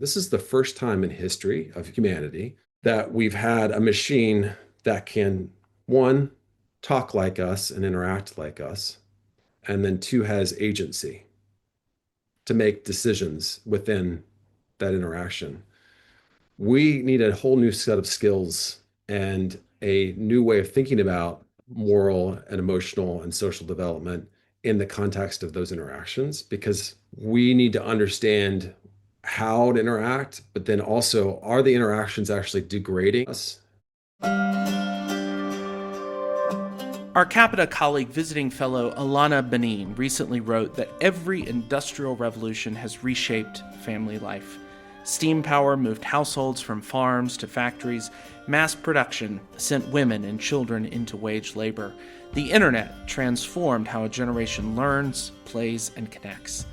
This is the first time in history of humanity that we've had a machine that can, one, talk like us and interact like us, and then two, has agency to make decisions within that interaction. We need a whole new set of skills and a new way of thinking about moral and emotional and social development in the context of those interactions because we need to understand how to interact, but then also, are the interactions actually degrading us? Our Capita colleague, visiting fellow Alana Benin, recently wrote that every industrial revolution has reshaped family life. Steam power moved households from farms to factories. Mass production sent women and children into wage labor. The internet transformed how a generation learns, plays, and connects.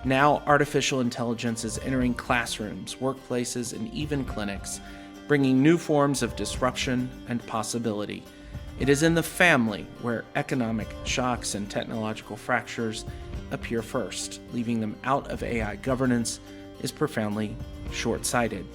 Now, artificial intelligence is entering classrooms, workplaces, and even clinics, bringing new forms of disruption and possibility. It is in the family where economic shocks and technological fractures appear first. Leaving them out of AI governance is profoundly short-sighted.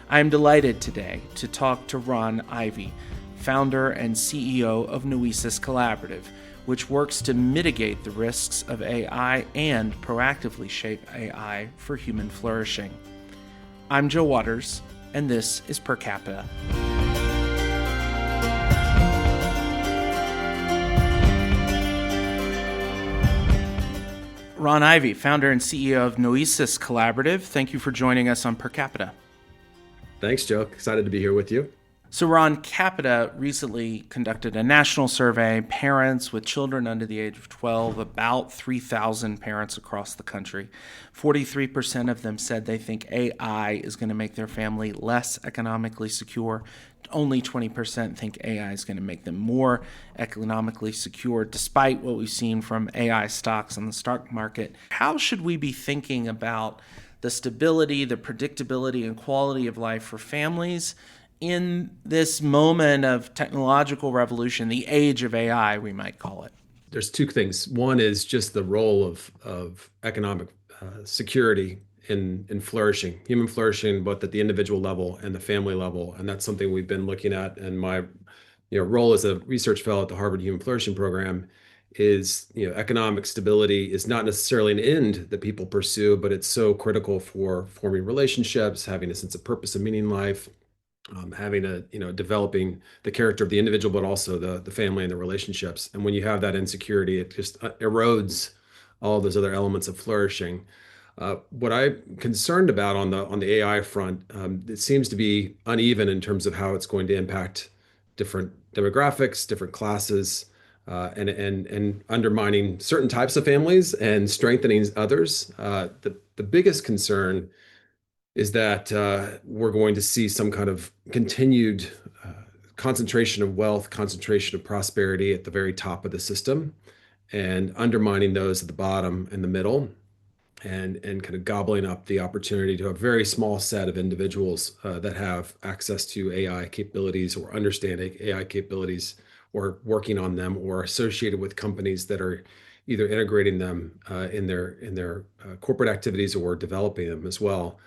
I am delighted today to talk to Ron Ivey, founder and CEO of Noēsis Collaborative, which works to mitigate the risks of AI and proactively shape AI for human flourishing. I'm Joe Waters, and this is Per Capita. Ron Ivey, founder and CEO of Noēsis Collaborative, thank you for joining us on Per Capita. Thanks, Joe. Excited to be here with you. So Ron, Capita recently conducted a national survey, parents with children under the age of 12, about 3,000 parents across the country. 43% of them said they think AI is going to make their family less economically secure. Only 20% think AI is going to make them more economically secure, despite what we've seen from AI stocks on the stock market. How should we be thinking about the stability, the predictability, and quality of life for families in this moment of technological revolution, the age of AI, we might call it? There's two things. One is just the role of economic security in flourishing, human flourishing, both at the individual level and the family level. And that's something we've been looking at. And my role as a research fellow at the Harvard Human Flourishing Program is, economic stability is not necessarily an end that people pursue, but it's so critical for forming relationships, having a sense of purpose and meaning in life, having developing the character of the individual, but also the family and the relationships. And when you have that insecurity, it just erodes all those other elements of flourishing. What I'm concerned about on the AI front, it seems to be uneven in terms of how it's going to impact different demographics, different classes, and undermining certain types of families and strengthening others. The biggest concern is that we're going to see some kind of continued concentration of wealth, concentration of prosperity at the very top of the system, and undermining those at the bottom and the middle, and kind of gobbling up the opportunity to a very small set of individuals that have access to AI capabilities or understanding AI capabilities or working on them or associated with companies that are either integrating them in their corporate activities or developing them as well.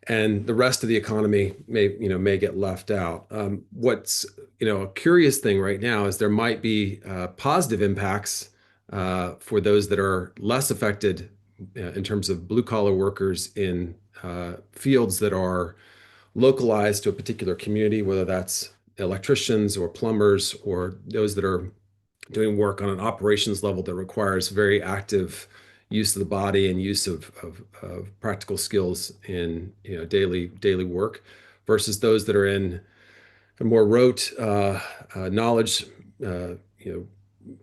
And the rest of the economy may get left out. What's a curious thing right now is there might be positive impacts for those that are less affected in terms of blue collar workers in fields that are localized to a particular community, whether that's electricians or plumbers or those that are doing work on an operations level that requires very active use of the body and use of practical skills in daily work, versus those that are in a more rote knowledge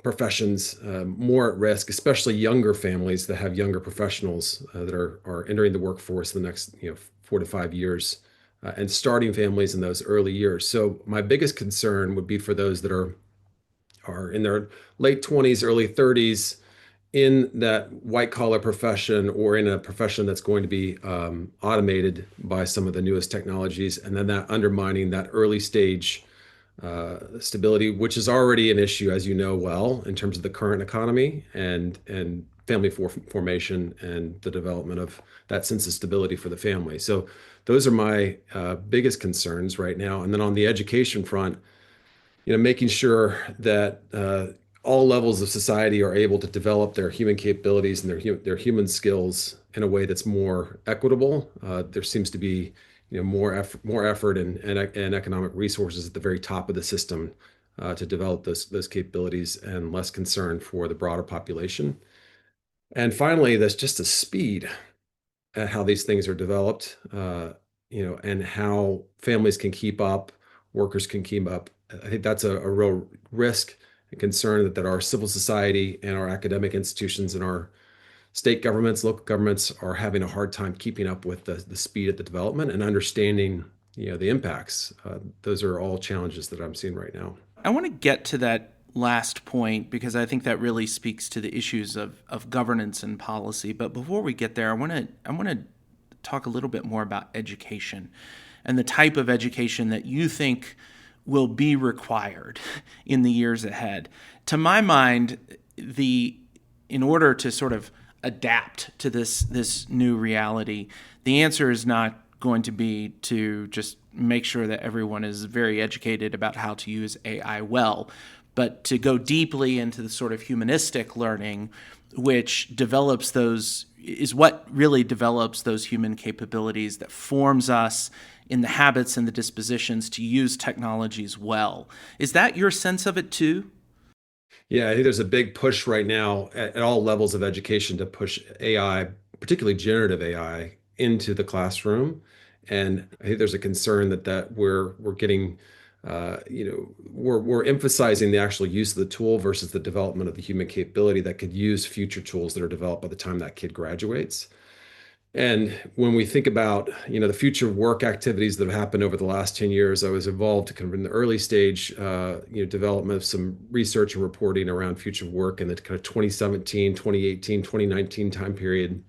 professions, more at risk, especially younger families that have younger professionals that are entering the workforce in the next 4 to 5 years, and starting families in those early years. So my biggest concern would be for those that are in their late 20s, early 30s, in that white collar profession or in a profession that's going to be automated by some of the newest technologies, and then that undermining that early stage stability, which is already an issue, as you know well, in terms of the current economy and family formation and the development of that sense of stability for the family. So those are my biggest concerns right now. And then on the education front, making sure that all levels of society are able to develop their human capabilities and their human skills in a way that's more equitable. There seems to be more effort and economic resources at the very top of the system to develop those capabilities, and less concern for the broader population. And finally, there's just a speed at how these things are developed, and how families can keep up, workers can keep up. I think that's a real risk and concern that our civil society and our academic institutions and our state governments, local governments are having a hard time keeping up with the speed of the development and understanding, the impacts. Those are all challenges that I'm seeing right now. I want to get to that last point because I think that really speaks to the issues of governance and policy. But before we get there, I want to talk a little bit more about education and the type of education that you think will be required in the years ahead. To my mind, in order to sort of adapt to this new reality, the answer is not going to be to just make sure that everyone is very educated about how to use AI well, but to go deeply into the sort of humanistic learning, which is what really develops those human capabilities that forms us in the habits and the dispositions to use technologies well. Is that your sense of it too? Yeah, I think there's a big push right now at all levels of education to push AI, particularly generative AI, into the classroom. And I think there's a concern that we're getting, we're emphasizing the actual use of the tool versus the development of the human capability that could use future tools that are developed by the time that kid graduates. And when we think about, the future work activities that have happened over the last 10 years, I was involved kind of in the early stage, development of some research and reporting around future work in the kind of 2017, 2018, 2019 time period.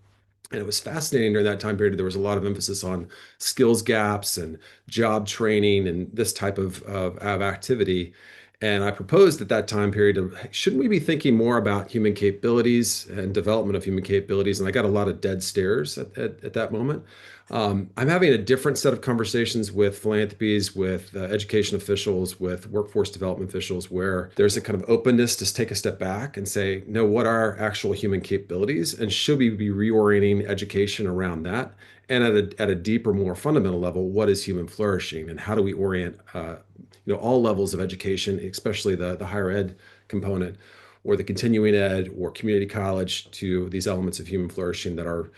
And it was fascinating during that time period. There was a lot of emphasis on skills gaps and job training and this type of activity. And I proposed at that time period of, shouldn't we be thinking more about human capabilities and development of human capabilities? And I got a lot of dead stares at that moment. I'm having a different set of conversations with philanthropies, with education officials, with workforce development officials, where there's a kind of openness to take a step back and say, no, what are actual human capabilities? And should we be reorienting education around that? And at a deeper, more fundamental level, what is human flourishing, and how do we orient all levels of education, especially the higher ed component or the continuing ed or community college, to these elements of human flourishing that are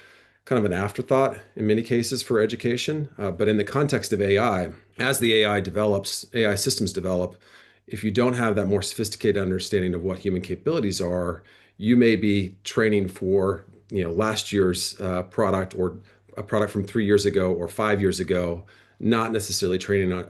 kind of an afterthought in many cases for education. But in the context of AI, as the AI systems develop, if you don't have that more sophisticated understanding of what human capabilities are, you may be training for last year's product, or a product from 3 years ago or 5 years ago, not necessarily training on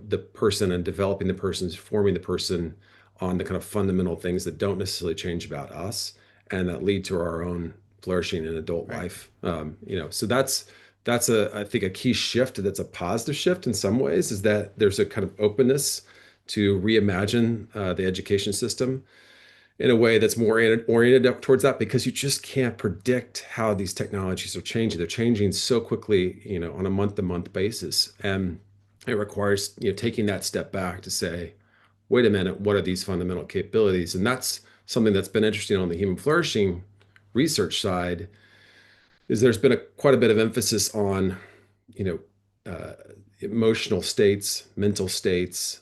the person and developing the person, forming the person on the kind of fundamental things that don't necessarily change about us and that lead to our own flourishing in adult life. So that's I think a key shift. That's a positive shift in some ways, is that there's a kind of openness to reimagine the education system in a way that's more oriented up towards that, because you just can't predict how these technologies are changing. They're changing so quickly, on a month-to-month basis. And it requires, taking that step back to say, wait a minute, what are these fundamental capabilities? And that's something that's been interesting on the human flourishing research side, is there's been quite a bit of emphasis on, emotional states, mental states,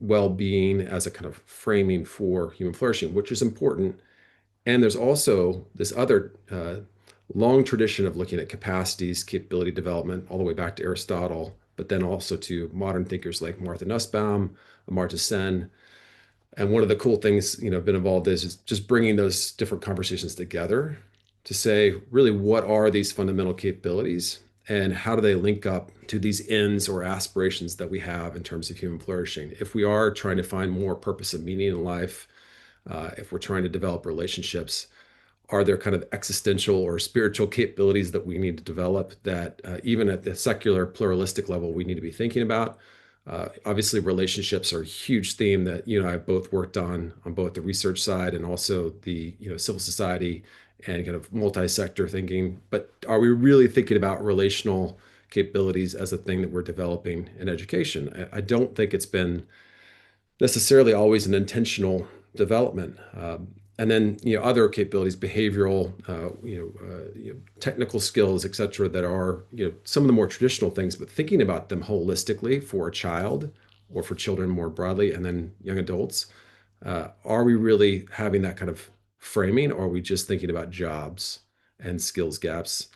well-being as a kind of framing for human flourishing, which is important. And there's also this other long tradition of looking at capacities, capability development, all the way back to Aristotle, but then also to modern thinkers like Martha Nussbaum, Amartya Sen. And one of the cool things, been involved is just bringing those different conversations together to say, really, what are these fundamental capabilities and how do they link up to these ends or aspirations that we have in terms of human flourishing? If we are trying to find more purpose and meaning in life, if we're trying to develop relationships, are there kind of existential or spiritual capabilities that we need to develop that even at the secular pluralistic level, we need to be thinking about? Obviously, relationships are a huge theme that I both worked on both the research side and also the civil society and kind of multi-sector thinking. But are we really thinking about relational capabilities as a thing that we're developing in education? I don't think it's been necessarily always an intentional development. And then other capabilities, behavioral, technical skills, et cetera, that are some of the more traditional things, but thinking about them holistically for a child or for children more broadly, and then young adults. Are we really having that kind of framing, or are we just thinking about jobs and skills gaps?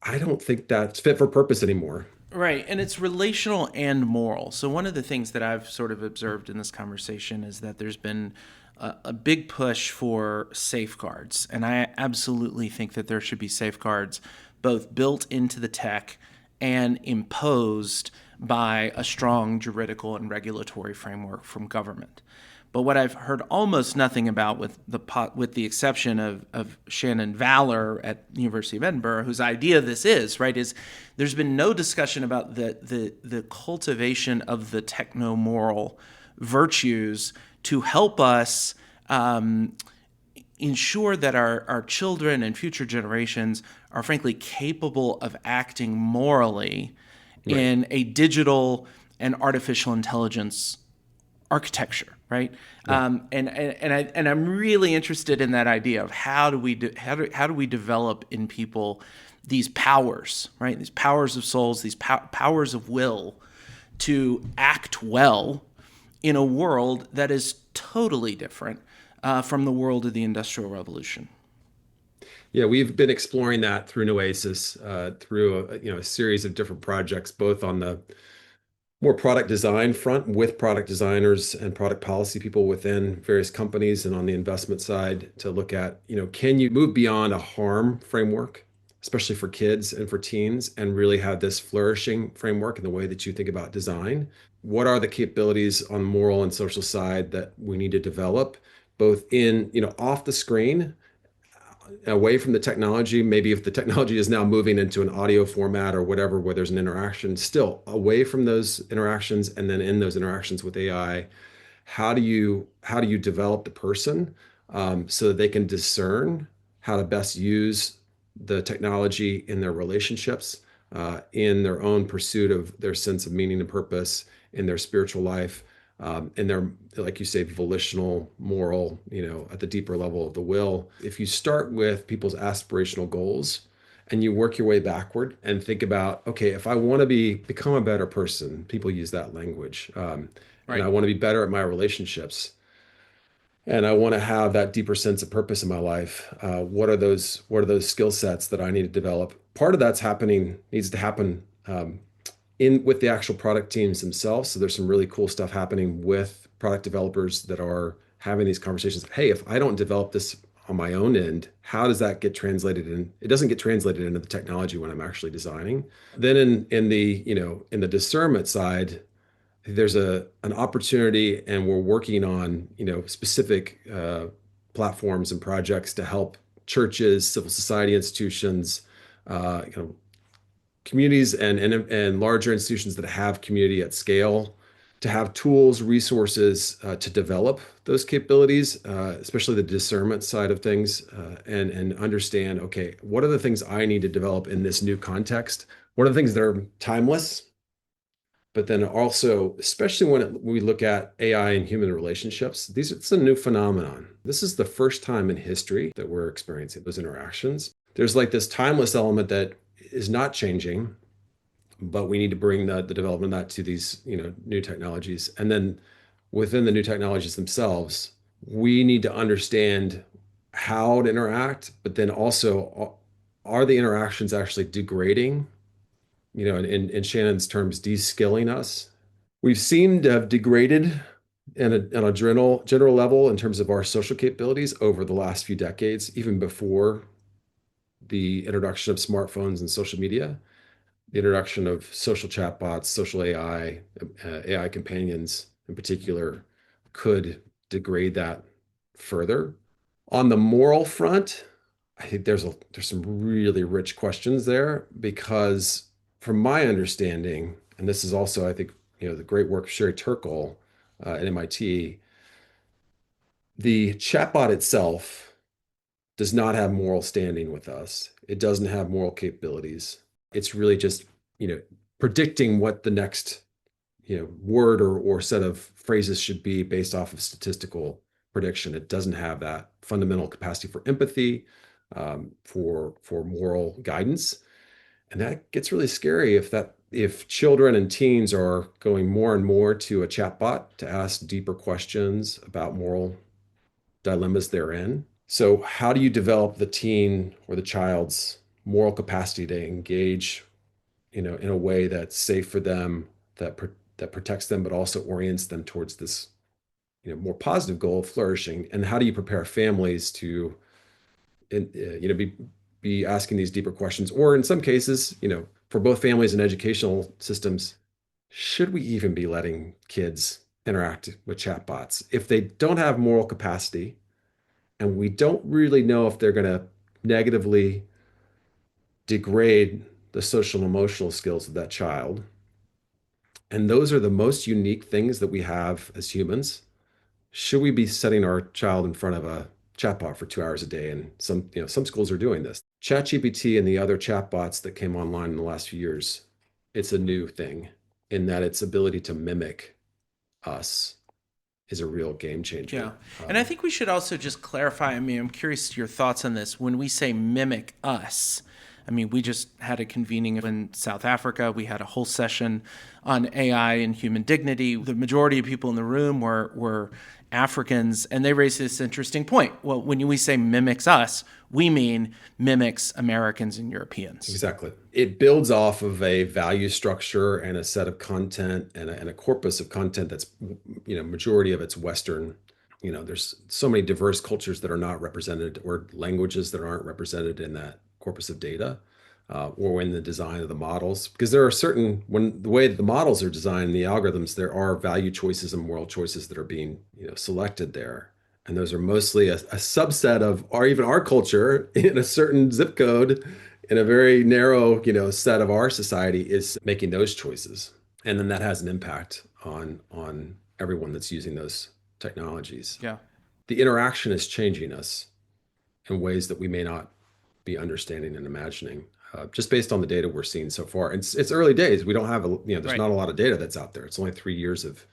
I don't think that's fit for purpose anymore. Right, and it's relational and moral. So one of the things that I've sort of observed in this conversation is that there's been a big push for safeguards, and I absolutely think that there should be safeguards both built into the tech and imposed by a strong juridical and regulatory framework from government. But what I've heard almost nothing about, with the exception of Shannon Valor at the University of Edinburgh, whose idea this is, right, is there's been no discussion about the cultivation of the techno-moral virtues to help us ensure that our children and future generations are frankly capable of acting morally Right. in a digital and artificial intelligence architecture, right? Yeah. I'm really interested in that idea of how do we develop in people these powers, right? These powers of souls, these powers of will to act well in a world that is totally different from the world of the Industrial Revolution. Yeah, we've been exploring that through Noēsis, through a series of different projects, both on the more product design front with product designers and product policy people within various companies, and on the investment side to look at, can you move beyond a harm framework, especially for kids and for teens, and really have this flourishing framework in the way that you think about design? What are the capabilities on the moral and social side that we need to develop, both in, off the screen, away from the technology, maybe if the technology is now moving into an audio format or whatever, where there's an interaction, still away from those interactions, and then in those interactions with AI, how do you develop the person so that they can discern how to best use the technology in their relationships, in their own pursuit of their sense of meaning and purpose in their spiritual life, in their, like you say, volitional, moral, at the deeper level of the will. If you start with people's aspirational goals and you work your way backward and think about, okay, if I want to become a better person, people use that language, and I Right. want to be better at my relationships, and I want to have that deeper sense of purpose in my life. What are those skill sets that I need to develop? Part of that's happening, needs to happen in with the actual product teams themselves. So there's some really cool stuff happening with product developers that are having these conversations. Hey, if I don't develop this on my own end, how does that get translated in? It doesn't get translated into the technology when I'm actually designing. Then in the discernment side, there's an opportunity, and we're working on specific platforms and projects to help churches, civil society institutions, communities, and larger institutions that have community at scale, to have tools, resources to develop those capabilities, especially the discernment side of things, and understand, okay, what are the things I need to develop in this new context? What are the things that are timeless? But then also, especially when we look at AI and human relationships, it's a new phenomenon. This is the first time in history that we're experiencing those interactions. There's like this timeless element that is not changing, but we need to bring the development of that to these new technologies. And then within the new technologies themselves, we need to understand how to interact, but then also, are the interactions actually degrading, in Shannon's terms, de-skilling us? We've seemed to have degraded on a general level in terms of our social capabilities over the last few decades, even before the introduction of smartphones and social media, the introduction of social chatbots, social AI companions in particular, could degrade that further. On the moral front, I think there's some really rich questions there, because from my understanding, and this is also, I think, the great work of Sherry Turkle at MIT, the chatbot itself does not have moral standing with us. It doesn't have moral capabilities. It's really just, predicting what the next, word or set of phrases should be based off of statistical prediction. It doesn't have that fundamental capacity for empathy, for moral guidance. And that gets really scary if children and teens are going more and more to a chatbot to ask deeper questions about moral dilemmas they're in. So, how do you develop the teen or the child's moral capacity to engage, in a way that's safe for them, that protects them, but also orients them towards this, more positive goal of flourishing? And how do you prepare families to, be asking these deeper questions, or in some cases, for both families and educational systems, should we even be letting kids interact with chatbots if they don't have moral capacity? And we don't really know if they're going to negatively degrade the social and emotional skills of that child. And those are the most unique things that we have as humans. Should we be setting our child in front of a chatbot for 2 hours a day? And some schools are doing this. ChatGPT and the other chatbots that came online in the last few years, it's a new thing in that its ability to mimic us is a real game changer. Yeah. And I think we should also just clarify. I mean, I'm curious to your thoughts on this. When we say mimic us, I mean, we just had a convening in South Africa. We had a whole session on AI and human dignity. The majority of people in the room were Africans, and they raised this interesting point. Well, when we say mimics us, we mean mimics Americans and Europeans. Exactly. It builds off of a value structure and a set of content and a corpus of content that's, majority of it's Western. There's so many diverse cultures that are not represented, or languages that aren't represented in that corpus of data, or in the design of the models. Because there are when the way that the models are designed, the algorithms, there are value choices and moral choices that are being, selected there. And those are mostly a subset of even our culture in a certain zip code, in a very narrow, set of our society is making those choices. And then that has an impact on everyone that's using those technologies. Yeah. The interaction is changing us in ways that we may not be understanding and imagining, just based on the data we're seeing so far. It's early days. We don't have there's Right. not a lot of data that's out there. It's only 3 years of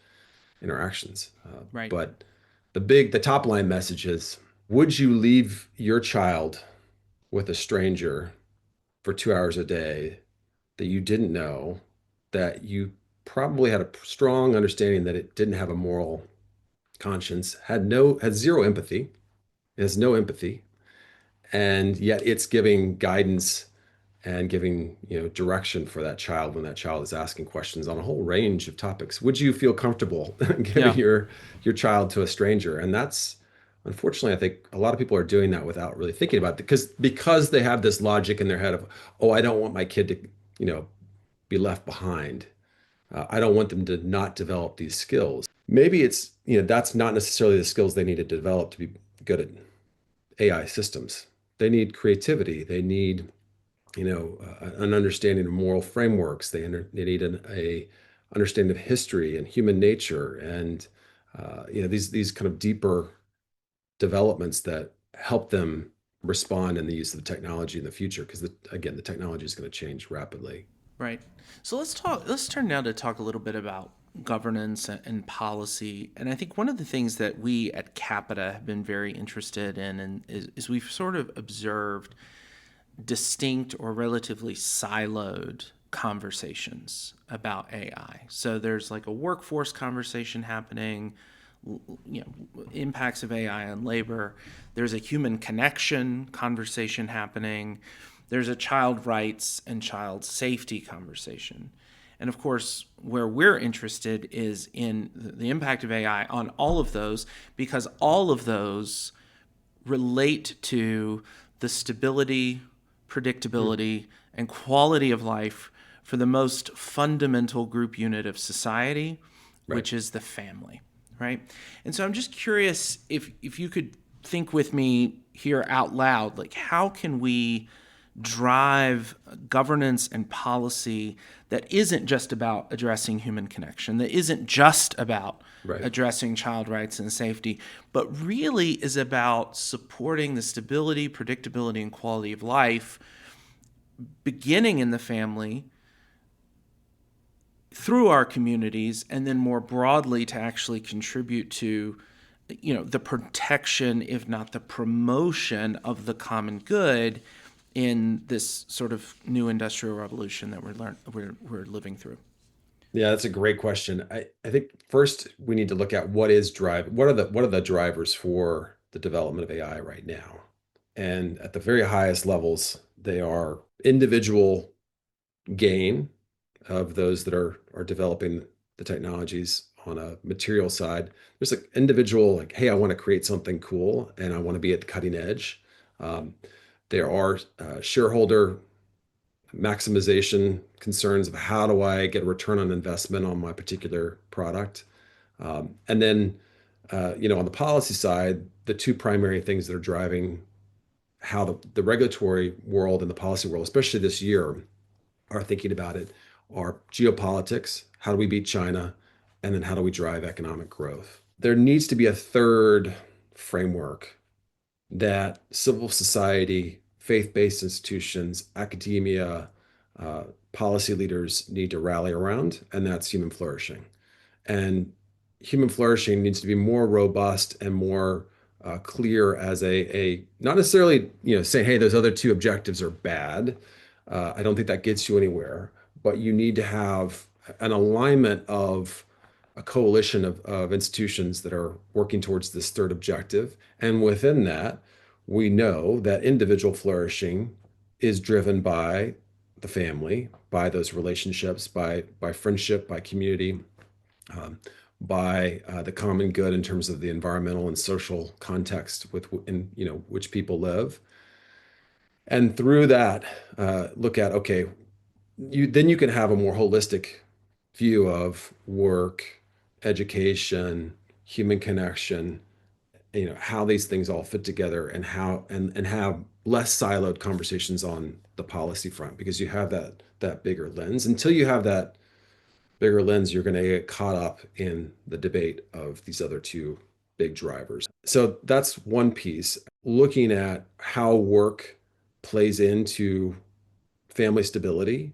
interactions. Right. But the top line message is: would you leave your child with a stranger for 2 hours a day that you didn't know, that you probably had a strong understanding that it didn't have a moral conscience, had zero empathy, it has no empathy, and yet it's giving guidance and giving, direction for that child when that child is asking questions on a whole range of topics? Would you feel comfortable giving your child to a stranger? And that's, unfortunately, I think a lot of people are doing that without really thinking about it, because they have this logic in their head of, oh, I don't want my kid to, be left behind. I don't want them to not develop these skills. Maybe it's, that's not necessarily the skills they need to develop to be good at AI systems. They need creativity. They need, an understanding of moral frameworks. They need a understanding of history and human nature, and these kind of deeper developments that help them respond in the use of the technology in the future. Because again, the technology is going to change rapidly. Right. So let's turn now to talk a little bit about governance and policy. And I think one of the things that we at Capita have been very interested in is we've sort of observed distinct or relatively siloed conversations about AI. So there's like a workforce conversation happening, impacts of AI on labor. There's a human connection conversation happening. There's a child rights and child safety conversation. And of course, where we're interested is in the impact of AI on all of those, because all of those relate to the stability, predictability, and quality of life for the most fundamental group unit of society, Right. which is the family, right? And so I'm just curious if you could think with me here out loud, like how can we drive governance and policy that isn't just about addressing human connection, that isn't just about Right. addressing child rights and safety, but really is about supporting the stability, predictability, and quality of life beginning in the family, through our communities, and then more broadly to actually contribute to the protection, if not the promotion, of the common good in this sort of new industrial revolution that we're living through. Yeah, that's a great question. I think first we need to look at what are the drivers for the development of AI right now. And at the very highest levels, they are individual gain of those that are developing the technologies on a material side. There's like individual, like, hey, I want to create something cool and I want to be at the cutting edge. Um, there are shareholder maximization concerns of how do I get a return on investment on my particular product. And then, on the policy side, the two primary things that are driving how the regulatory world and the policy world, especially this year, are thinking about it are geopolitics. How do we beat China? And then how do we drive economic growth? There needs to be a third framework that civil society, faith-based institutions, academia, policy leaders need to rally around, and that's human flourishing. And human flourishing needs to be more robust and more clear as a not necessarily saying, hey, those other two objectives are bad. I don't think that gets you anywhere, but you need to have an alignment of a coalition of institutions that are working towards this third objective. And within that, we know that individual flourishing is driven by the family, by those relationships, by friendship, by community, um, by the common good in terms of the environmental and social context in which people live. And through that, look at, okay, you can have a more holistic view of work, education, human connection, how these things all fit together, and how and have less siloed conversations on the policy front, because you have that bigger lens. Until you have that bigger lens, you're going to get caught up in the debate of these other two big drivers. So that's one piece, looking at how work plays into family stability.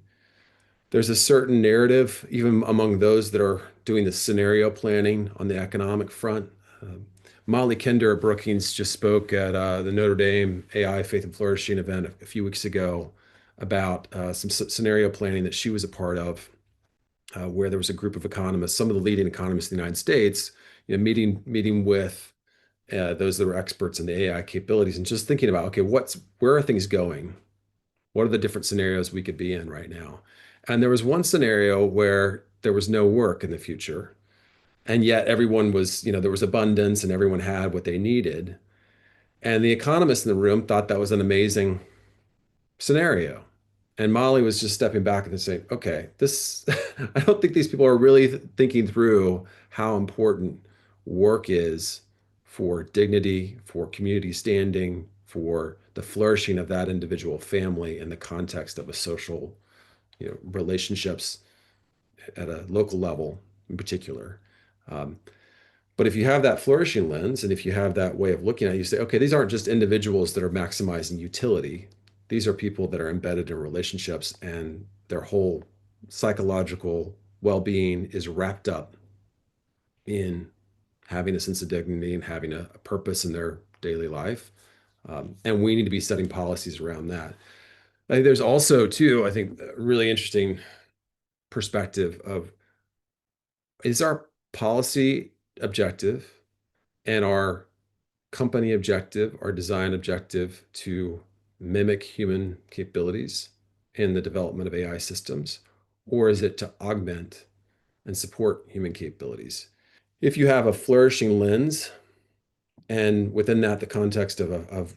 There's a certain narrative, even among those that are doing the scenario planning on the economic front. Molly Kinder at Brookings just spoke at the Notre Dame AI Faith and Flourishing event a few weeks ago about some scenario planning that she was a part of, where there was a group of economists, some of the leading economists in the United States, meeting with those that were experts in the AI capabilities, and just thinking about, okay, where are things going? What are the different scenarios we could be in right now? And there was one scenario where there was no work in the future, and yet everyone was, there was abundance and everyone had what they needed. And the economists in the room thought that was an amazing scenario. And Molly was just stepping back and saying, okay, I don't think these people are really thinking through how important work is for dignity, for community standing, for the flourishing of that individual family in the context of a social, relationships at a local level in particular. Um, but if you have that flourishing lens, and if you have that way of looking at it, you say, okay, these aren't just individuals that are maximizing utility. These are people that are embedded in relationships, and their whole psychological well-being is wrapped up in having a sense of dignity and having a purpose in their daily life. And we need to be setting policies around that. I think there's also, too, I think, a really interesting perspective of, is our policy objective and our company objective, our design objective, to mimic human capabilities in the development of AI systems, or is it to augment and support human capabilities? If you have a flourishing lens, and within that, the context of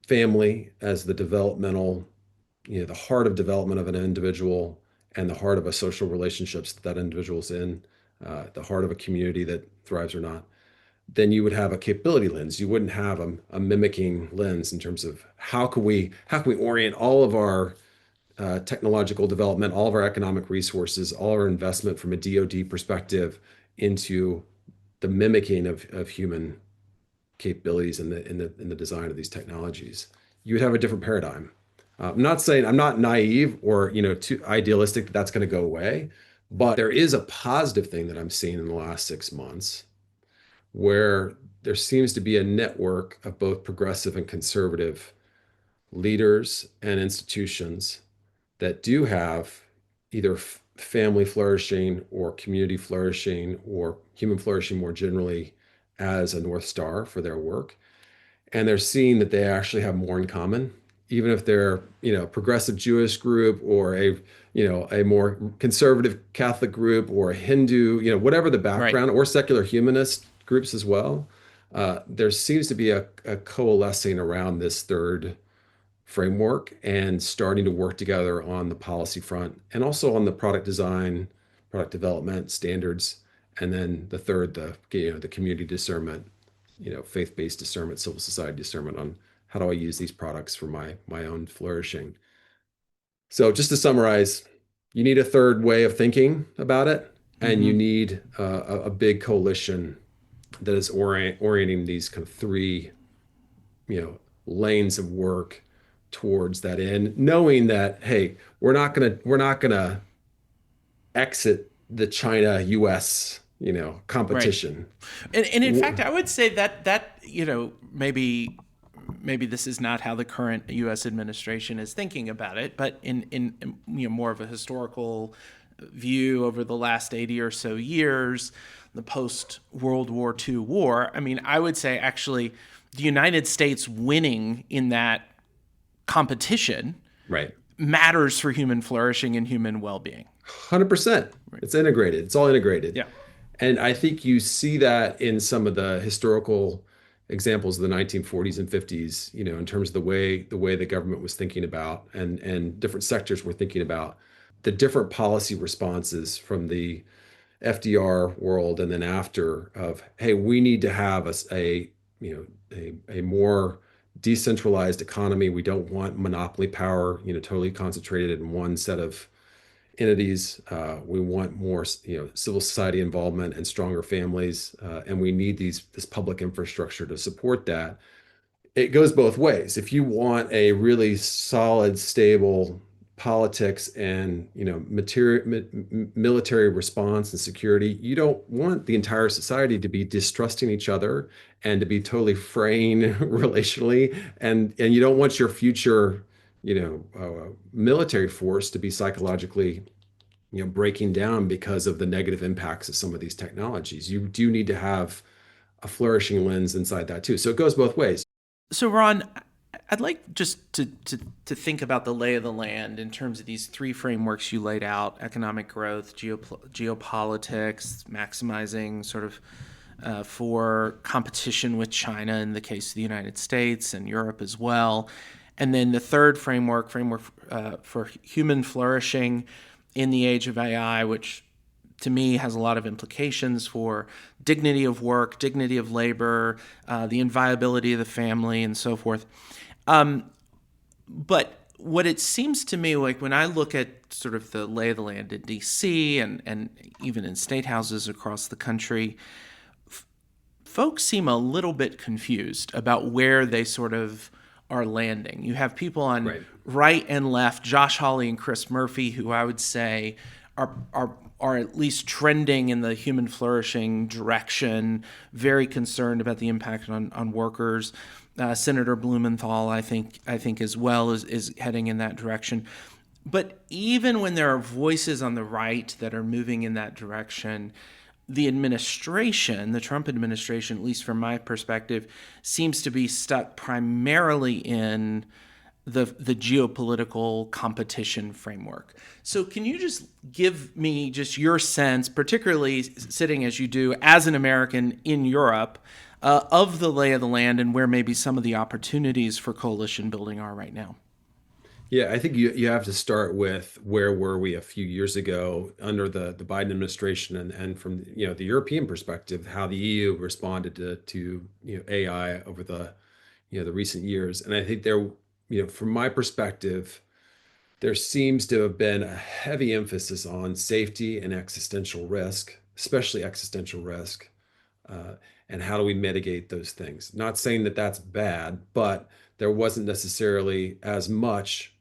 family as the developmental, the heart of development of an individual, and the heart of a social relationships that individual's in, the heart of a community that thrives or not. then you would have a capability lens. You wouldn't have a mimicking lens in terms of how can we orient all of our technological development, all of our economic resources, all our investment from a DoD perspective into the mimicking of human capabilities in the design of these technologies. You would have a different paradigm. I'm not saying I'm not naive or too idealistic that that's going to go away, but there is a positive thing that I'm seeing in the last 6 months where there seems to be a network of both progressive and conservative leaders and institutions that do have either family flourishing or community flourishing or human flourishing more generally as a North Star for their work. And they're seeing that they actually have more in common, even if they're, a progressive Jewish group or a more conservative Catholic group or a Hindu, whatever the Right. background, or secular humanist groups as well. There seems to be a coalescing around this third framework and starting to work together on the policy front and also on the product design, product development standards, and then the third, the community discernment, faith-based discernment, civil society discernment on how do I use these products for my own flourishing. So just to summarize, you need a third way of thinking about it, and you Mm-hmm. need a big coalition that is orienting these kind of three lanes of work towards that end, knowing that, hey, we're not gonna exit the China US Right. competition. And in fact, I would say that maybe this is not how the current U.S. administration is thinking about it, but in more of a historical view over the last 80 or so years, the post World War II war. I mean, I would say actually the United States winning in that competition Right. matters for human flourishing and human well-being. 100%. It's integrated. It's all integrated. Yeah. And I think you see that in some of the historical examples of the 1940s and 50s, in terms of the way the government was thinking about and different sectors were thinking about the different policy responses from the FDR world and then after of, hey, we need to have a more decentralized economy. We don't want monopoly power, totally concentrated in one set of entities. We want more, civil society involvement and stronger families, and we need this public infrastructure to support that. It goes both ways. If you want a really solid, stable politics and military response and security, you don't want the entire society to be distrusting each other and to be totally fraying relationally, and you don't want your future military force to be psychologically breaking down because of the negative impacts of some of these technologies. You do need to have a flourishing lens inside that too. So it goes both ways. So, Ron, I'd like just to think about the lay of the land in terms of these three frameworks you laid out: economic growth, geopolitics, maximizing sort of for competition with China in the case of the United States and Europe as well. And then the third framework for human flourishing in the age of AI, which to me has a lot of implications for dignity of work, dignity of labor, the inviolability of the family, and so forth. But what it seems to me like when I look at sort of the lay of the land in DC and even in state houses across the country, folks seem a little bit confused about where they sort of are landing. You have people on right and left, Josh Hawley and Chris Murphy, who I would say are at least trending in the human flourishing direction, very concerned about the impact on workers. Senator Blumenthal, I think as well is heading in that direction. But even when there are voices on the right that are moving in that direction, the administration, the Trump administration, at least from my perspective, seems to be stuck primarily in the geopolitical competition framework. So can you just give me just your sense, particularly sitting as you do as an American in Europe, of the lay of the land and where maybe some of the opportunities for coalition building are right now? Yeah, I think you have to start with where were we a few years ago under the Biden administration, and from the European perspective, how the EU responded to AI over the recent years. And I think from my perspective, there seems to have been a heavy emphasis on safety and existential risk, especially existential risk, uh, and how do we mitigate those things? Not saying that that's bad, but there wasn't necessarily as much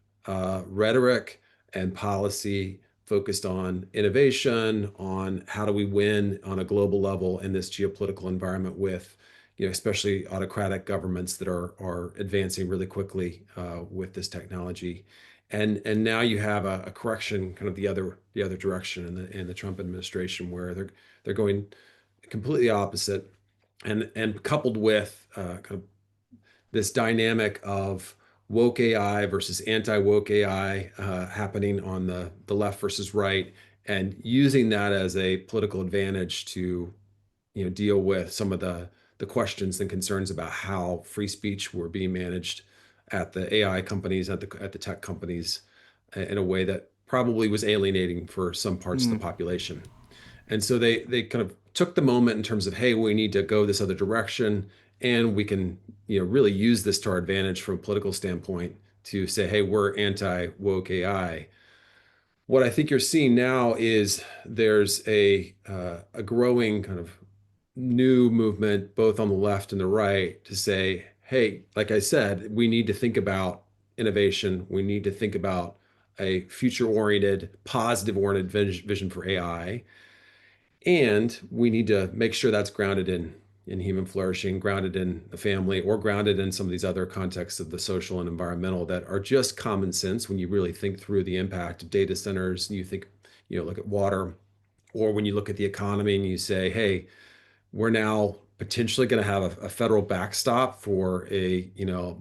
rhetoric and policy focused on innovation, on how do we win on a global level in this geopolitical environment with, especially autocratic governments that are advancing really quickly with this technology. And now you have a correction, kind of the other direction in the Trump administration, where they're going completely opposite, and coupled with kind of this dynamic of woke AI versus anti-woke AI happening on the left versus right, and using that as a political advantage to deal with some of the questions and concerns about how free speech were being managed at the AI companies, at the tech companies, in a way that probably was alienating for some parts of the Mm. population. And so they kind of took the moment in terms of, hey, we need to go this other direction, and we can really use this to our advantage from a political standpoint to say, hey, we're anti-woke AI. What I think you're seeing now is there's a growing kind of new movement, both on the left and the right, to say, hey, like I said, we need to think about innovation. We need to think about a future-oriented, positive-oriented vision for AI, and we need to make sure that's grounded in human flourishing, grounded in the family, or grounded in some of these other contexts of the social and environmental that are just common sense when you really think through the impact of data centers. And you think, look at water, or when you look at the economy and you say, hey, we're now potentially going to have a federal backstop for a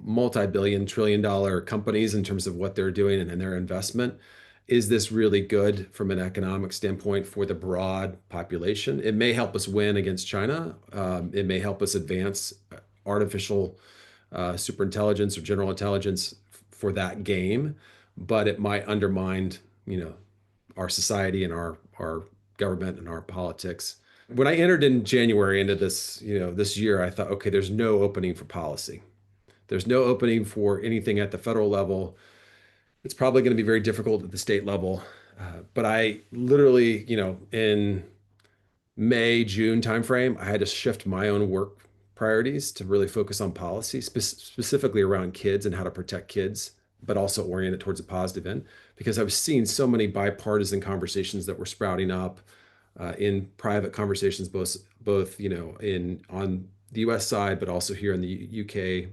multi-billion trillion dollar companies in terms of what they're doing and their investment. Is this really good from an economic standpoint for the broad population? It may help us win against China. It may help us advance artificial superintelligence or general intelligence for that game, but it might undermine our society and our government and our politics. When I entered in January into this year, I thought, okay, there's no opening for policy. There's no opening for anything at the federal level. It's probably going to be very difficult at the state level. But I literally, in May, June timeframe, I had to shift my own work priorities to really focus on policy, specifically around kids and how to protect kids, but also orient it towards a positive end, because I was seeing so many bipartisan conversations that were sprouting up in private conversations, both in on the U.S. side, but also here in the UK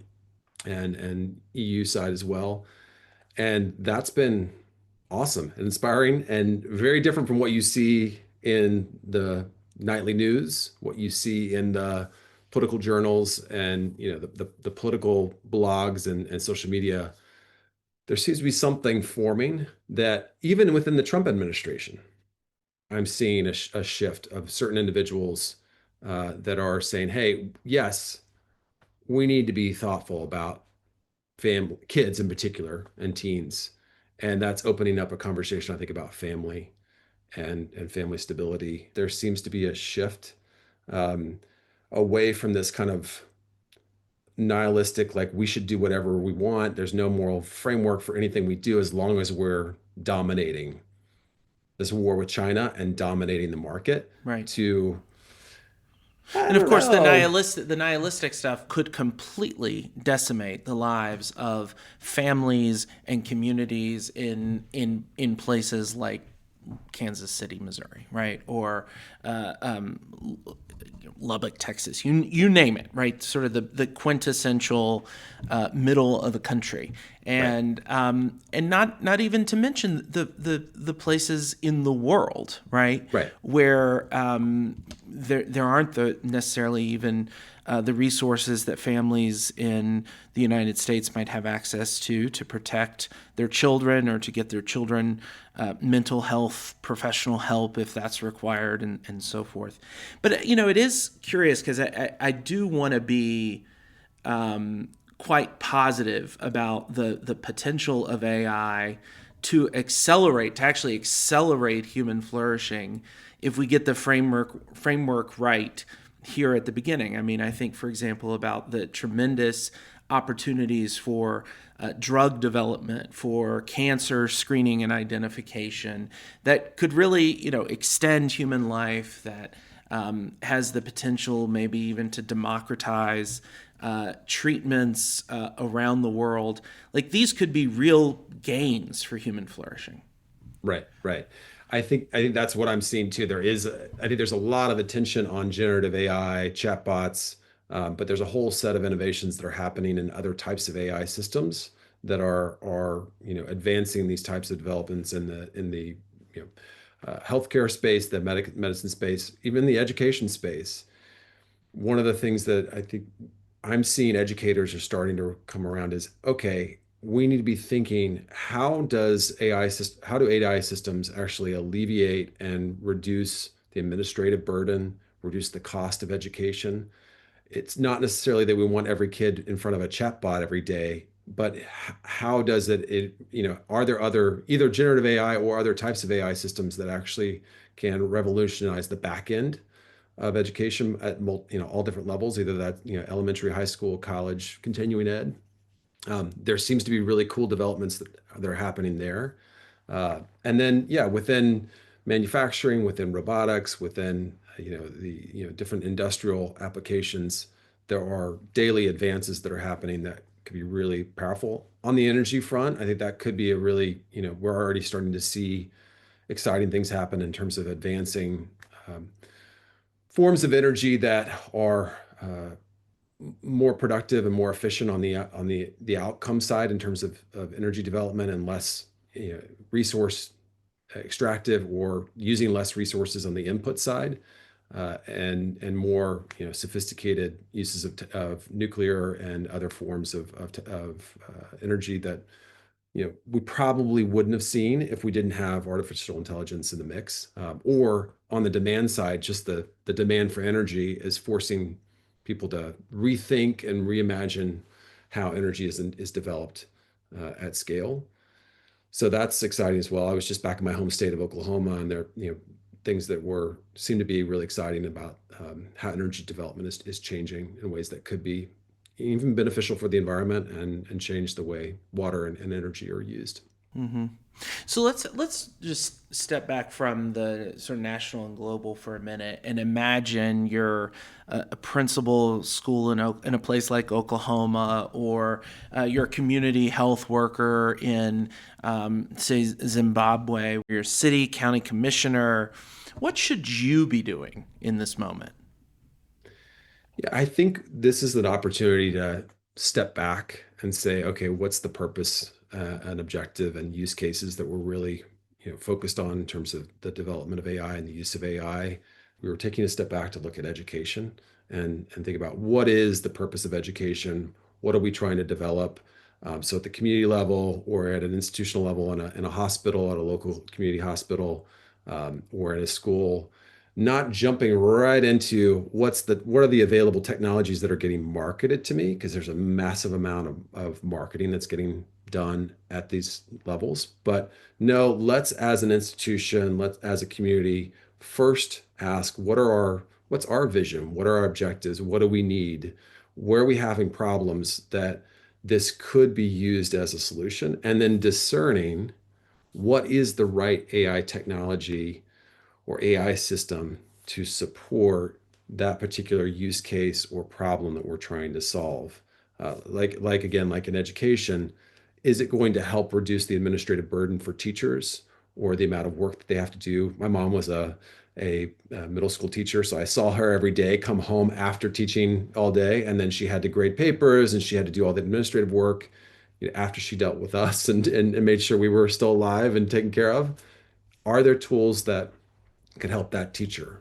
and EU side as well. And that's been awesome and inspiring and very different from what you see in the nightly news, what you see in the political journals, and the political blogs and social media. There seems to be something forming that even within the Trump administration, I'm seeing a shift of certain individuals that are saying, hey, yes, we need to be thoughtful about family, kids in particular, and teens. And that's opening up a conversation, I think, about family and family stability. There seems to be a shift um, away from this kind of nihilistic, like we should do whatever we want. There's no moral framework for anything we do as long as we're dominating this war with China and dominating the market, Right. to, I And of don't course, the know. nihilistic stuff could completely decimate the lives of families and communities in places like Kansas City, Missouri, right, or Lubbock, Texas. You name it, right? Sort of the quintessential middle of the country, Right. and not even to mention the places in the world, right, Right. where there aren't necessarily even the resources that families in the United States might have access to protect their children or to get their children mental health, professional help if that's required, and so forth. But it is curious because I do want to be quite positive about the potential of AI to actually accelerate human flourishing if we get the framework right here at the beginning. I mean, I think, for example, about the tremendous opportunities for drug development, for cancer screening and identification that could really, extend human life, that has the potential maybe even to democratize treatments around the world. Like, these could be real gains for human flourishing. Right, right. I think that's what I'm seeing too. I think there's a lot of attention on generative AI, chatbots, but there's a whole set of innovations that are happening in other types of AI systems that are advancing these types of developments in the healthcare space, the medicine space, even the education space. One of the things that I think I'm seeing educators are starting to come around is, okay, we need to be thinking, how do AI systems actually alleviate and reduce the administrative burden, reduce the cost of education? It's not necessarily that we want every kid in front of a chatbot every day, but how does are there other either generative AI or other types of AI systems that actually can revolutionize the back end of education at all different levels, either that elementary, high school, college, continuing ed. There seems to be really cool developments that are happening there. And then, yeah, within manufacturing, within robotics, within the different industrial applications, there are daily advances that are happening that could be really powerful. On the energy front, I think that could be a really, we're already starting to see exciting things happen in terms of advancing forms of energy that are more productive and more efficient on the outcome side in terms of energy development, and less resource extractive, or using less resources on the input side, and more sophisticated uses of nuclear and other forms of energy that we probably wouldn't have seen if we didn't have artificial intelligence in the mix. Or on the demand side, just the demand for energy is forcing people to rethink and reimagine how energy is developed at scale. So that's exciting as well. I was just back in my home state of Oklahoma, and there, things that seem to be really exciting about how energy development is changing in ways that could be even beneficial for the environment, and change the way water and energy are used. Mm-hmm. So let's just step back from the sort of national and global for a minute, and imagine you're a principal school in a place like Oklahoma, or you're a community health worker in, say, Zimbabwe. You're a city, county commissioner. What should you be doing in this moment? Yeah, I think this is an opportunity to step back and say, okay, what's the purpose and objective and use cases that we're really focused on in terms of the development of AI and the use of AI. We were taking a step back to look at education, and think about what is the purpose of education, what are we trying to develop. So at the community level, or at an institutional level, in a hospital, at a local community hospital, or in a school, not jumping right into what are the available technologies that are getting marketed to me, because there's a massive amount of marketing that's getting done at these levels. But no, let's, as an institution, let's, as a community, first ask, what's our vision? What are our objectives? What do we need? Where are we having problems that this could be used as a solution? And then discerning what is the right AI technology or AI system to support that particular use case or problem that we're trying to solve. Like in education, is it going to help reduce the administrative burden for teachers, or the amount of work that they have to do? My mom was a middle school teacher, so I saw her every day come home after teaching all day, and then she had to grade papers and she had to do all the administrative work after she dealt with us, and made sure we were still alive and taken care of. Are there tools that could help that teacher,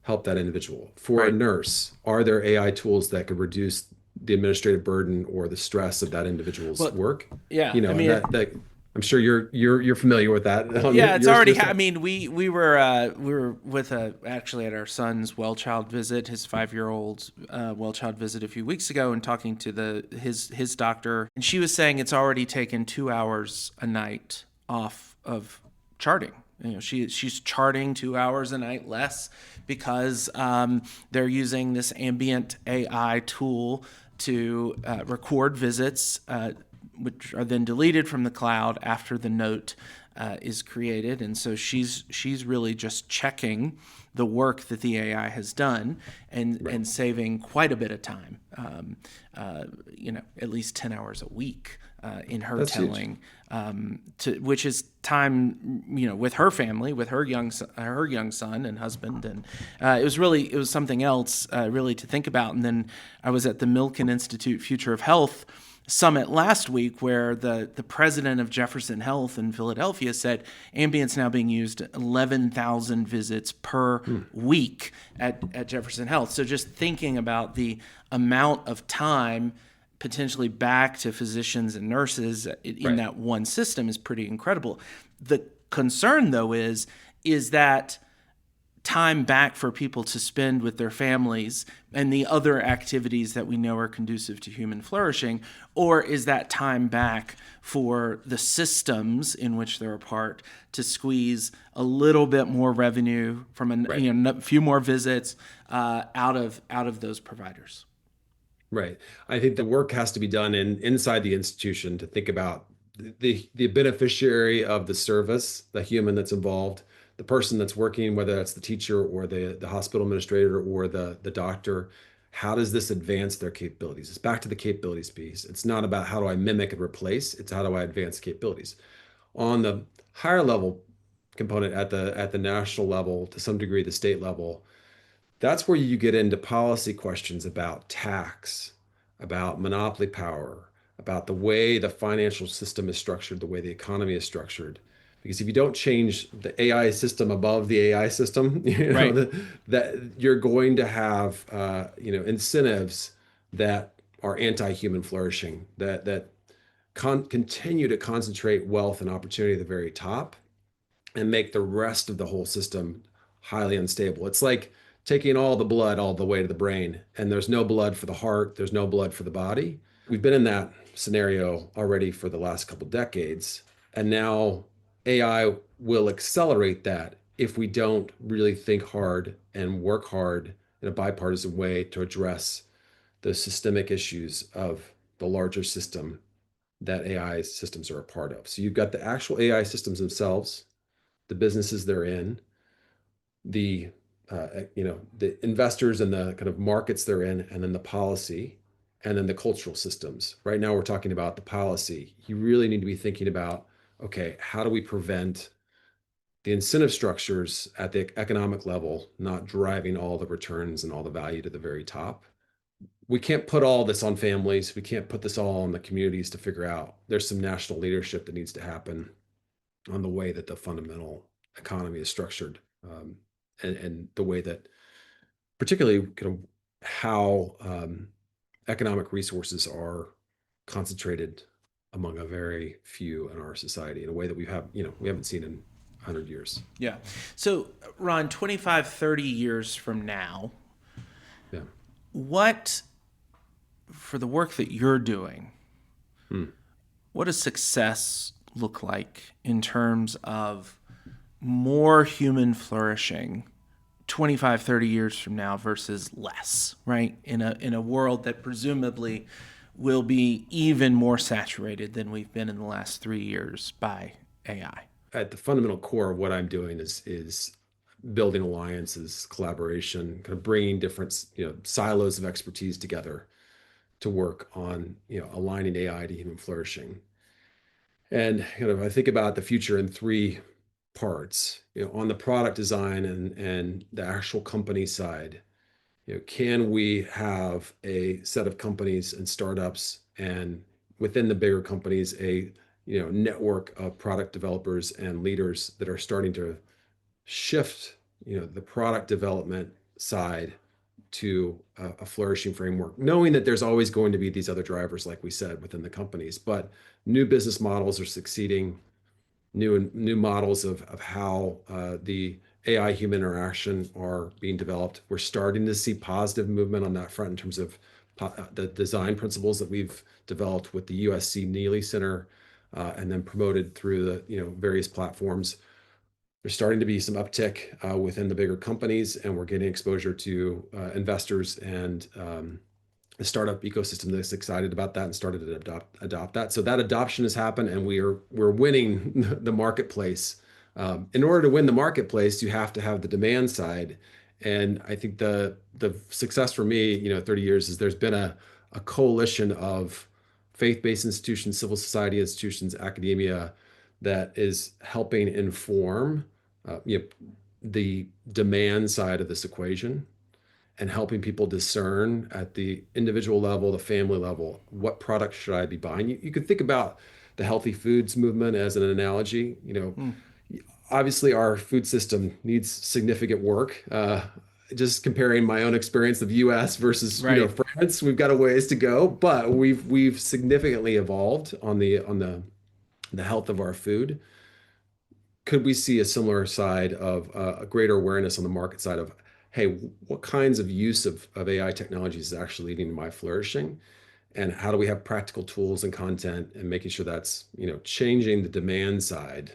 help that individual? For a Right. nurse, are there AI tools that could reduce the administrative burden or the stress of that individual's Well, work? yeah. I And mean, that I'm sure you're familiar with that on Yeah, it's your already. your side. I mean, we were with actually at our son's well child visit, his 5 year old well child visit a few weeks ago, and talking to his doctor, and she was saying it's already taken 2 hours a night off of charting. She's charting 2 hours a night less because they're using this ambient AI tool to record visits, which are then deleted from the cloud after the note is created. And so she's really just checking the work that the AI has done Right. and saving quite a bit of time. At least 10 hours a week in her That's huge. telling, which is time with her family, with her young son and husband, and it was something else really to think about. And then I was at the Milken Institute Future of Health summit last week where the president of Jefferson Health in Philadelphia said Ambient's now being used 11,000 visits per week at Jefferson Health. So just thinking about the amount of time potentially back to physicians and nurses in Right. that one system is pretty incredible. The concern though is that time back for people to spend with their families and the other activities that we know are conducive to human flourishing? Or is that time back for the systems in which they're a part to squeeze a little bit more revenue from Right. a few more visits out of those providers? Right. I think the work has to be done inside the institution to think about the beneficiary of the service, the human that's involved, the person that's working, whether that's the teacher or the hospital administrator or the doctor. How does this advance their capabilities? It's back to the capabilities piece. It's not about how do I mimic and replace, it's how do I advance capabilities. On the higher level component at the national level, to some degree the state level, that's where you get into policy questions about tax, about monopoly power, about the way the financial system is structured, the way the economy is structured. Because if you don't change the AI system above the AI system, Right. that you're going to have incentives that are anti-human flourishing, that continue to concentrate wealth and opportunity at the very top and make the rest of the whole system highly unstable. It's like taking all the blood all the way to the brain, and there's no blood for the heart, there's no blood for the body. We've been in that scenario already for the last couple decades, and now AI will accelerate that if we don't really think hard and work hard in a bipartisan way to address the systemic issues of the larger system that AI systems are a part of. So you've got the actual AI systems themselves, the businesses they're in, the the investors and the kind of markets they're in, and then the policy, and then the cultural systems. Right now, we're talking about the policy. You really need to be thinking about, okay, how do we prevent the incentive structures at the economic level not driving all the returns and all the value to the very top? We can't put all this on families. We can't put this all on the communities to figure out. There's some national leadership that needs to happen on the way that the fundamental economy is structured, and the way that, particularly, kind of how economic resources are concentrated among a very few in our society in a way that we haven't seen in 100 years. Yeah. So, Ron, 25, 30 years from now, Yeah. what, for the work that you're doing, Hmm. what does success look like in terms of more human flourishing 25, 30 years from now versus less, right? In a world that presumably will be even more saturated than we've been in the last 3 years by AI. At the fundamental core of what I'm doing is building alliances, collaboration, kind of bringing different silos of expertise together to work on aligning AI to human flourishing. And I think about the future in three parts. On the product design and the actual company side, can we have a set of companies and startups, and within the bigger companies, a network of product developers and leaders that are starting to shift the product development side to a flourishing framework, knowing that there's always going to be these other drivers, like we said, within the companies, but new business models are succeeding. new models of how the AI human interaction are being developed. We're starting to see positive movement on that front in terms of the design principles that we've developed with the USC Neely Center, and then promoted through the various platforms. There's starting to be some uptick within the bigger companies, and we're getting exposure to investors and a startup ecosystem that's excited about that and started to adopt that. So that adoption has happened, and we're winning the marketplace. In order to win the marketplace, you have to have the demand side. And I think the success for me, 30 years, is there's been a coalition of faith-based institutions, civil society institutions, academia that is helping inform the demand side of this equation and helping people discern at the individual level, the family level, what product should I be buying? You could think about the healthy foods movement as an analogy. Obviously our food system needs significant work. Just comparing my own experience of U.S. versus Right. France, we've got a ways to go, but we've significantly evolved on the health of our food. Could we see a similar side of a greater awareness on the market side of, hey, what kinds of use of AI technologies is actually leading to my flourishing? And how do we have practical tools and content and making sure that's, changing the demand side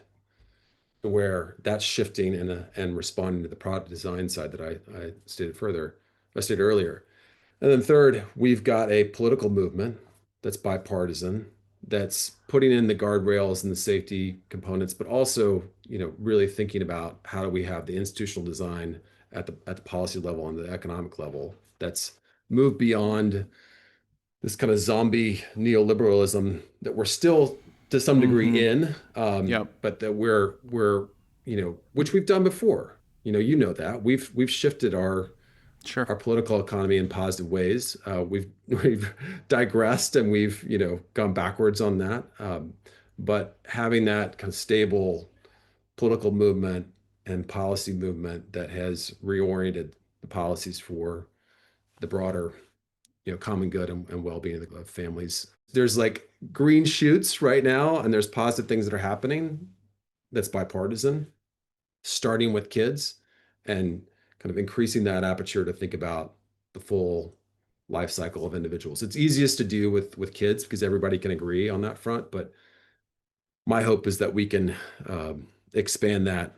to where that's shifting and responding to the product design side that I stated earlier. And then third, we've got a political movement that's bipartisan, that's putting in the guardrails and the safety components, but also, really thinking about how do we have the institutional design at the policy level and the economic level that's moved beyond this kind of zombie neoliberalism that we're still to some Mm-hmm. degree in, Yep. but that we're which we've done before. That we've shifted Sure. our political economy in positive ways. We've digressed and we've gone backwards on that. But having that kind of stable political movement and policy movement that has reoriented the policies for the broader common good and well-being of families. There's like green shoots right now, and there's positive things that are happening that's bipartisan, starting with kids and kind of increasing that aperture to think about the full life cycle of individuals. It's easiest to do with kids because everybody can agree on that front, but my hope is that we can expand that.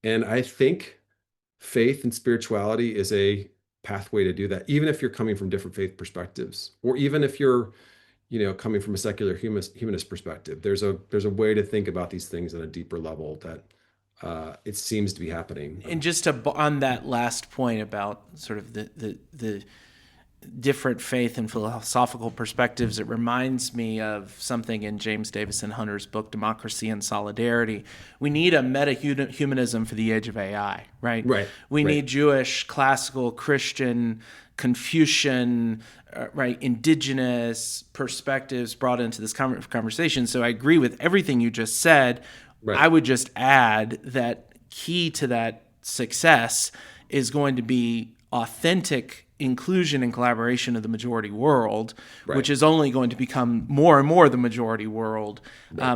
And I think faith and spirituality is a pathway to do that, even if you're coming from different faith perspectives, or even if you're coming from a secular humanist perspective. There's a way to think about these things on a deeper level that it seems to be happening. And just on that last point about sort of the different faith and philosophical perspectives, it reminds me of something in James Davison Hunter's book, Democracy and Solidarity. We need a meta-humanism for the age of AI, right? Right. We Right. need Jewish, classical, Christian, Confucian, right, indigenous perspectives brought into this conversation. So I agree with everything you just said. Right. I would just add that key to that success is going to be authentic inclusion and collaboration of the majority world, Right. which is only going to become more and more the majority world,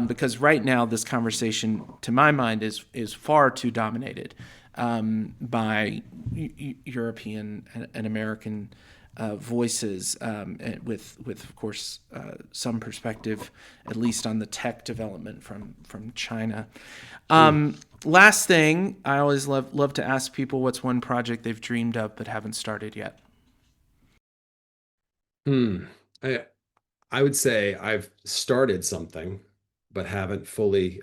because right now this conversation, to my mind, is far too dominated by European and American voices, with of course some perspective, at least on the tech development from China. Last thing, I always love to ask people what's one project they've dreamed of but haven't started yet. Hmm. I I would say I've started something, but haven't fully,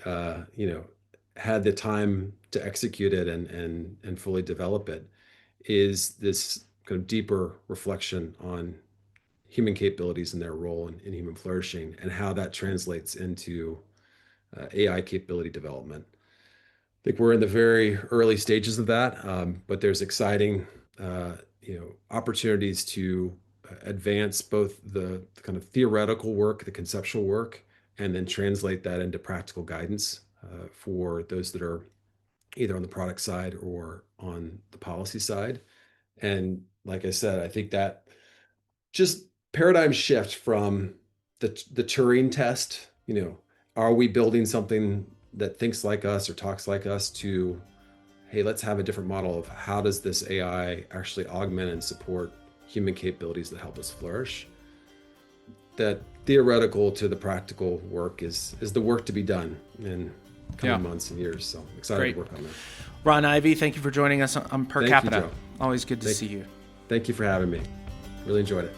had the time to execute it and fully develop it. Is this kind of deeper reflection on human capabilities and their role in human flourishing and how that translates into AI capability development. I think we're in the very early stages of that, but there's exciting, opportunities to advance both the kind of theoretical work, the conceptual work, and then translate that into practical guidance for those that are either on the product side or on the policy side. And like I said, I think that just paradigm shift from the Turing test, are we building something that thinks like us or talks like us to, hey, let's have a different model of how does this AI actually augment and support human capabilities that help us flourish. That theoretical to the practical work is the work to be done in coming months and years. So excited to work on that. Ron Ivey, thank you for joining us on Per Capita. You, Joe. Always good to see you. Thank you for having me. Really enjoyed it.